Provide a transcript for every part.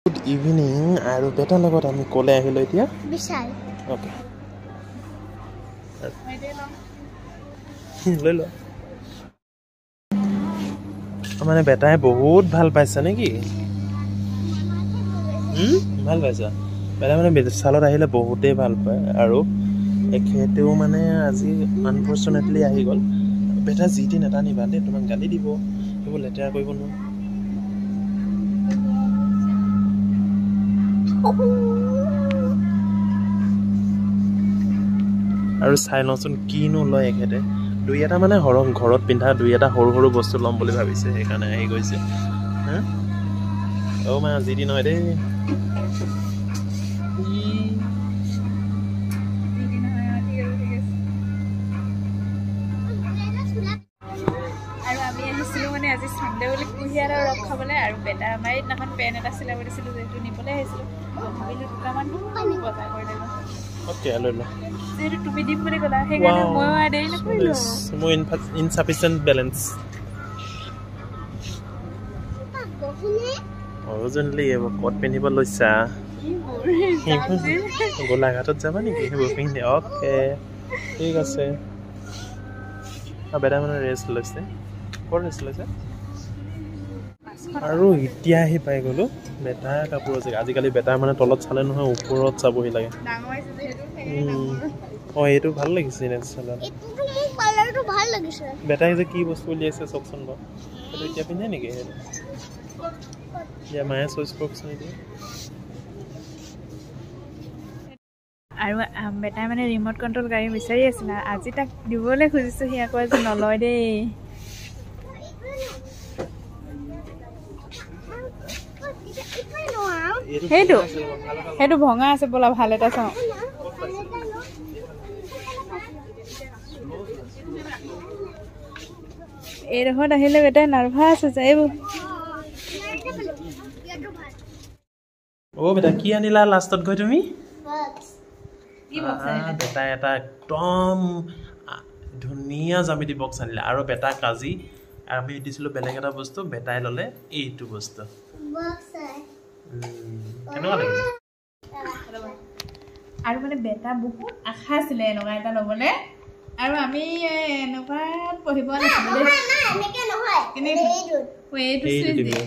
Good evening আৰু better লগত আমি কলে আহিলো এতিয়া বিশাল ওকে লৈ ল মানে বেটাই বহুত ভাল পাইছে নেকি ভাল পাইছা বেটা মানে বিশালত আহিলে বহুতেই ভাল পায় আৰু এখেতেও মানে আজি আনফৰ্চুনেটলি আহি গ'ল বেটা জিটি নেটানিবা দেই তোমাক গালি দিব সেইবোৰ লেতেৰা কৰিব নোৱাৰো আৰু চাই লওঁচোন কিনো লয় এখেতে দুই এটা মানে ঘৰত পিন্ধা দুই এটা সৰু সৰু বস্তু ল'ম বুলি ভাবিছে সেইকাৰণে আহি গৈছে মা জিটি নহয় দেই আৰু আমি আহিছিলো মানে আজি সানডে বুলি কুহিয়াৰ আৰু ৰস খাবলৈ আৰু বেটা আমাৰ এইদিনাখন পেন এটা চিলাব দিছিলোঁ যিহেতু নিবলৈ আহিছিলোঁ ভাবিলোঁ দুটামান বজাৰ কৰি দিলোঁ অ'কে লৈ ল যিহেতু তুমি দিম বুলি ক'লা সেইকাৰণে ময়ো দেৰি নকৰিলোঁ মোৰ ইনচাফিচিয়েণ্ট বেলেঞ্চ অৰিজিনেলি এইবোৰ ক'ত পিন্ধিব লৈছা গোলাঘাটত যাবা নেকি সেইবোৰ পিন্ধি অ'কে ঠিক আছে বেটা মানে ৰেষ্ট লৈছে ক'ত ৰেষ্ট লৈছে আৰু এতিয়া আহি পাই গ'লো বেটাৰ কাপোৰ আছে আজিকালি বেটাৰ মানে তলত চালে নহয় ওপৰত চাবহি লাগে এইটো ভাল লাগিছে বেটাই যে কি বস্তু উলিয়াইছে চাওকচোন বাৰু সেইটো এতিয়া পিন্ধে নেকি সেইটো এতিয়া মায়ে চইচ কৰকচোন এতিয়া আৰু বেটাই মানে ৰিম'ট কণ্ট্ৰল গাড়ী বিচাৰি আছিলে আজি তাক দিবলৈ খুজিছোঁ সি আকৌ আজি নলয় দেই সেইটো ভঙা আছে ব'লা ভাল এটা চাওঁ এইডোখৰত আহিলে বেটাই নাৰ্ভাছ হৈছে এইবোৰ বেটা কি আনিলা লাষ্টত গৈ তুমি বেটাই এটা একদম ধুনীয়া জামিতি বক্স আনিলে আৰু বেটা কাজি আমি দিছিলোঁ বেলেগ এটা বস্তু বেটাই ল'লে এইটো বস্তু কেনেকুৱা লাগিলে আৰু মানে বেটা বহুত আশা আছিলে এনেকুৱা এটা ল'বলৈ আৰু আমি এনেকুৱা পঢ়িব নাছিলোঁ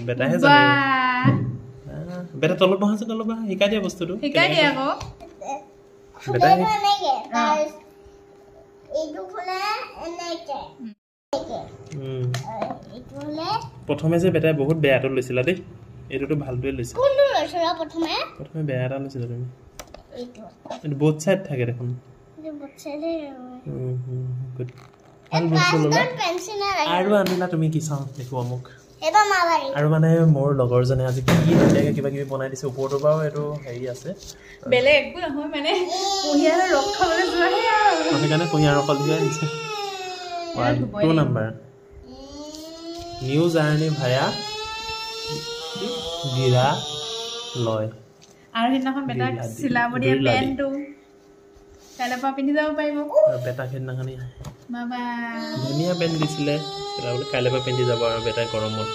বেটাহে জানে বেটা তলত বহাচোন তলত বহা শিকাই দিয়া বস্তুটো শিকাই দিয়ে আকৌ প্ৰথমে যে বেটাই বহুত বেয়াটো লৈছিলা দেই এইটোতো ভালটোৱে লৈছে প্ৰথমে বেয়া এটা লৈছিলা তুমি এইটো বোথ চাইড থাকে দেখোন আৰু আনিলা তুমি কি চাওঁ দেখুৱা মোক আৰু মানে মোৰ লগৰজনে আজি কি ধুনীয়াকৈ কিবা কিবি বনাই দিছে ওপৰটোৰ পৰাও এইটো হেৰি আছে বেলেগ একো নহয় মানে কুঁহিয়াৰ ৰস খাবলৈ যোৱাহে আৰু সেইকাৰণে কুঁহিয়াৰ ৰস লৈ আহিছে 2 নম্বৰ নিউ জাৰ্ণি ভায়া গিৰা লয় আৰু সেইদিনাখন বেটাক চিলাব দিয়া পেণ্টটো কাইলৈ পৰা পিন্ধি যাব পাৰিব বেটাক সেইদিনাখনি বাবা ধুনীয়া পেণ্ট দিছিলে চিলাবলৈ কাইলৈ পৰা পিন্ধি যাব আৰু বেটাই গৰমত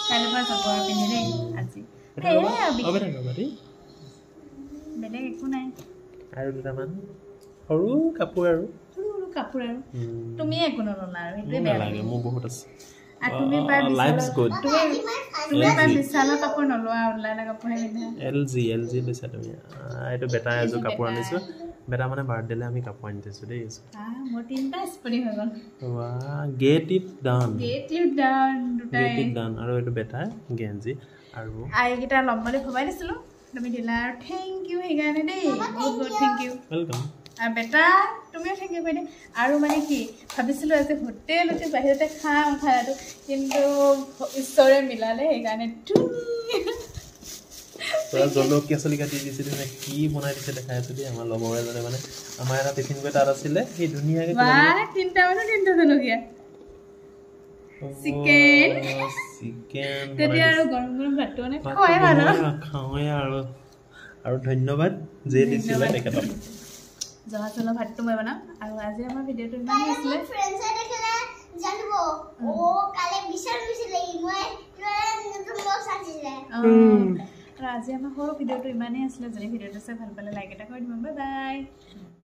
কাইলৈ পৰা যাব আৰু পিন্ধি দেই আজি বেলেগ একো নাই আৰু দুটামান সৰু কাপোৰ আৰু তুমি একো নল'লা আৰু সেইটোৱে বেয়া লাগে মোৰ বহুত আছে আৰু তুমি পাই বিশালৰ কাপোৰ নলোৱা অনলাইন কাপোৰহে পিন্ধা LG লৈছা তুমি এইটো বেটাই এযোৰ কাপোৰ আনিছোঁ বেটা মানে বাৰ্থডেলৈ আমি কাপোৰ আনি দিছোঁ দেই মোৰ 3টা স্পৰ্টিং হৈ গ'ল গেট ইট ডান দুটাই আৰু এইটো বেটাৰ গেঞ্জি আৰু এইকেইটা ল'ম বুলি ভবাই দিছিলোঁ তুমি দিলা আৰু থেংক ইউ সেইকাৰণে দেই বহুত বহুত থেংক ইউ ৱেলকাম আৰু বেটা তুমিও থেংক ইউ বাইদেউ আৰু মানে কি ভাবিছিলোঁ আজি হোটেলতে বাহিৰতে খাম খানাটো কিন্তু ঈশ্বৰে মিলালে সেইকাৰণে জলকীয়া চলিকা দি দিছিলে কি বনাই দিছে দেখাই আছো দেই আমাৰ লগৰ এজনে মানে আমাৰ এটা টিফিন গৈ তাত আছিলে সেই ধুনীয়াকৈ 3টা জলকীয়া চিকেন তেতিয়া আৰু গৰম গৰম ভাতটো মানে খাওঁৱে আৰু ধন্যবাদ যে দিছিলে তেখেতক জহা চাউলৰ ভাতটো মই বনাম আৰু আজি আমাৰ ভিডিঅ'টো ইমানেই আছিলে জানিব ও কালে বিশাল গৈছিলে মই আজি আমাৰ সৰু ভিডিঅ'টো ইমানেই আছিলে যদি ভিডিঅ'টো চাই ভাল পালে লাইক এটা কৰি দিব বাই বাই